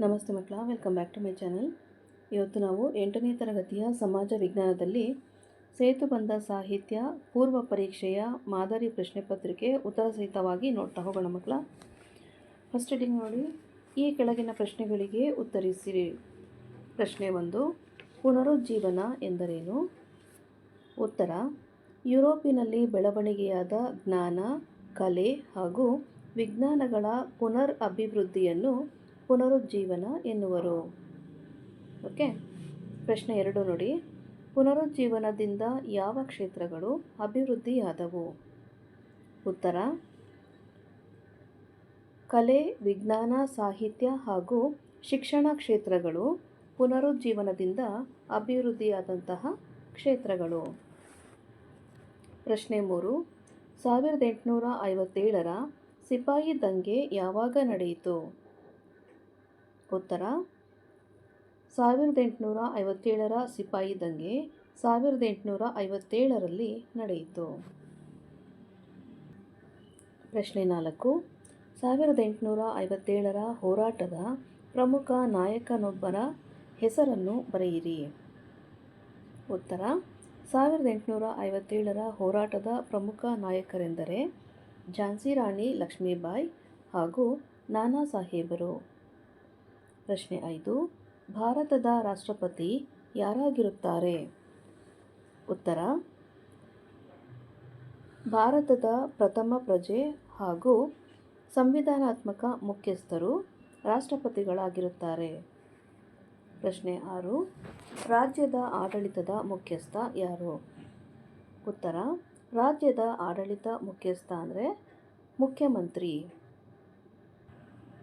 ನಮಸ್ತೆ ಮಕ್ಕಳ, welcome back to my channel. ಇವತ್ತು ನಾವು 8ನೇ ತರಗತಿಯ ಸಮಾಜ ವಿಜ್ಞಾನದಲ್ಲಿ ಸೇತುಬಂಧ ಸಾಹಿತ್ಯ ಪೂರ್ವ ಪರೀಕ್ಷೆಯ ಮಾದರಿ ಪ್ರಶ್ನೆ ಪತ್ರಿಕೆ ಉತ್ತರ ಸಹಿತವಾಗಿ ನೋಡ್ತಾ ಹೋಗೋಣ ಮಕ್ಕಳ. ಫಸ್ಟ್ ಹೆಡಿಂಗ್ ನೋಡಿ, ಈ ಕೆಳಗಿನ ಪ್ರಶ್ನೆಗಳಿಗೆ ಉತ್ತರಿಸಿರಿ. ಪ್ರಶ್ನೆ 1, ಪುನರುಜ್ಜೀವನ ಎಂದರೇನು? ಉತ್ತರ: ಯುರೋಪಿನಲ್ಲಿ ಬೆಳವಣಿಗೆಯಾದ ಜ್ಞಾನ, ಕಲೆ ಹಾಗೂ ವಿಜ್ಞಾನಗಳ ಪುನರ್ ಅಭಿವೃದ್ಧಿಯನ್ನು ಪುನರುಜ್ಜೀವನ ಎನ್ನುವರು. ಓಕೆ. ಪ್ರಶ್ನೆ 2 ನೋಡಿ, ಪುನರುಜ್ಜೀವನದಿಂದ ಯಾವ ಕ್ಷೇತ್ರಗಳು ಅಭಿವೃದ್ಧಿಯಾದವು? ಉತ್ತರ: ಕಲೆ, ವಿಜ್ಞಾನ, ಸಾಹಿತ್ಯ ಹಾಗೂ ಶಿಕ್ಷಣ ಕ್ಷೇತ್ರಗಳು ಪುನರುಜ್ಜೀವನದಿಂದ ಅಭಿವೃದ್ಧಿಯಾದಂತಹ ಕ್ಷೇತ್ರಗಳು. ಪ್ರಶ್ನೆ 3, 1857ರ ಸಿಪಾಯಿ ದಂಗೆ ಯಾವಾಗ ನಡೆಯಿತು? ಉತ್ತರ: 1857ರ ಸಿಪಾಯಿ ದಂಗೆ 1857ರಲ್ಲಿ ನಡೆಯಿತು. ಪ್ರಶ್ನೆ 4, 1857ರ ಹೋರಾಟದ ಪ್ರಮುಖ ನಾಯಕನೊಬ್ಬರ ಹೆಸರನ್ನು ಬರೆಯಿರಿ. ಉತ್ತರ: 1857ರ ಹೋರಾಟದ ಪ್ರಮುಖ ನಾಯಕರೆಂದರೆ ಝಾನ್ಸಿ ರಾಣಿ ಲಕ್ಷ್ಮೀಬಾಯಿ ಹಾಗೂ ನಾನಾ ಸಾಹೇಬರು. ಪ್ರಶ್ನೆ 5, ಭಾರತದ ರಾಷ್ಟ್ರಪತಿ ಯಾರಾಗಿರುತ್ತಾರೆ? ಉತ್ತರ: ಭಾರತದ ಪ್ರಥಮ ಪ್ರಜೆ ಹಾಗೂ ಸಂವಿಧಾನಾತ್ಮಕ ಮುಖ್ಯಸ್ಥರು ರಾಷ್ಟ್ರಪತಿಗಳಾಗಿರುತ್ತಾರೆ. ಪ್ರಶ್ನೆ 6, ರಾಜ್ಯದ ಆಡಳಿತದ ಮುಖ್ಯಸ್ಥ ಯಾರು? ಉತ್ತರ: ರಾಜ್ಯದ ಆಡಳಿತ ಮುಖ್ಯಸ್ಥ ಅಂದರೆ ಮುಖ್ಯಮಂತ್ರಿ.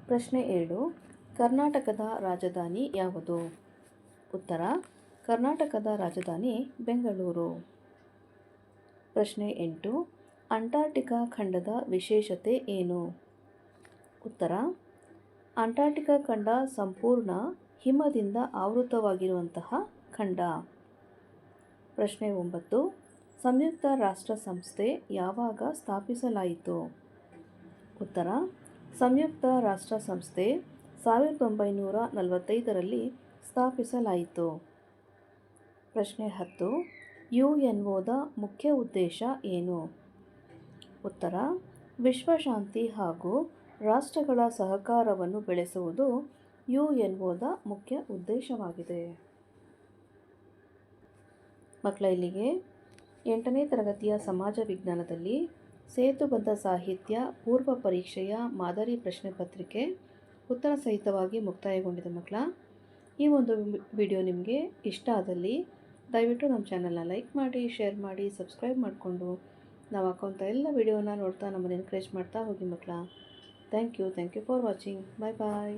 ಪ್ರಶ್ನೆ 7, ಕರ್ನಾಟಕದ ರಾಜಧಾನಿ ಯಾವುದು? ಉತ್ತರ: ಕರ್ನಾಟಕದ ರಾಜಧಾನಿ ಬೆಂಗಳೂರು. ಪ್ರಶ್ನೆ 8, ಅಂಟಾರ್ಟಿಕಾ ಖಂಡದ ವಿಶೇಷತೆ ಏನು? ಉತ್ತರ: ಅಂಟಾರ್ಟಿಕಾ ಖಂಡ ಸಂಪೂರ್ಣ ಹಿಮದಿಂದ ಆವೃತವಾಗಿರುವಂತಹ ಖಂಡ. ಪ್ರಶ್ನೆ 9, ಸಂಯುಕ್ತ ರಾಷ್ಟ್ರ ಸಂಸ್ಥೆ ಯಾವಾಗ ಸ್ಥಾಪಿಸಲಾಯಿತು? ಉತ್ತರ: ಸಂಯುಕ್ತ ರಾಷ್ಟ್ರ ಸಂಸ್ಥೆ 1945ರಲ್ಲಿ ಸ್ಥಾಪಿಸಲಾಯಿತು. ಪ್ರಶ್ನೆ 10, UNOದ ಮುಖ್ಯ ಉದ್ದೇಶ ಏನು? ಉತ್ತರ: ವಿಶ್ವಶಾಂತಿ ಹಾಗೂ ರಾಷ್ಟ್ರಗಳ ಸಹಕಾರವನ್ನು ಬೆಳೆಸುವುದು UNOದ ಮುಖ್ಯ ಉದ್ದೇಶವಾಗಿದೆ. ಮಕ್ಕಳ, ಇಲ್ಲಿಗೆ 8ನೇ ತರಗತಿಯ ಸಮಾಜ ವಿಜ್ಞಾನದಲ್ಲಿ ಸೇತುಬಂಧ ಸಾಹಿತ್ಯ ಪೂರ್ವ ಪರೀಕ್ಷೆಯ ಮಾದರಿ ಪ್ರಶ್ನೆ ಪತ್ರಿಕೆ ಉತ್ತರ ಸಹಿತವಾಗಿ ಮುಕ್ತಾಯಗೊಂಡಿದೆ ಮಕ್ಕಳ. ಈ ಒಂದು ವಿಡಿಯೋ ನಿಮಗೆ ಇಷ್ಟ ಆದಲ್ಲಿ ದಯವಿಟ್ಟು ನಮ್ಮ ಚಾನಲ್ನ ಲೈಕ್ ಮಾಡಿ, ಶೇರ್ ಮಾಡಿ, ಸಬ್ಸ್ಕ್ರೈಬ್ ಮಾಡಿಕೊಂಡು ನಾವು ಹಾಕುವಂಥ ಎಲ್ಲ ವಿಡಿಯೋನ ನೋಡ್ತಾ ನಮ್ಮನ್ನು ಎನ್ಕರೇಜ್ ಮಾಡ್ತಾ ಹೋಗಿ ಮಕ್ಕಳ. Thank you for watching. Bye bye.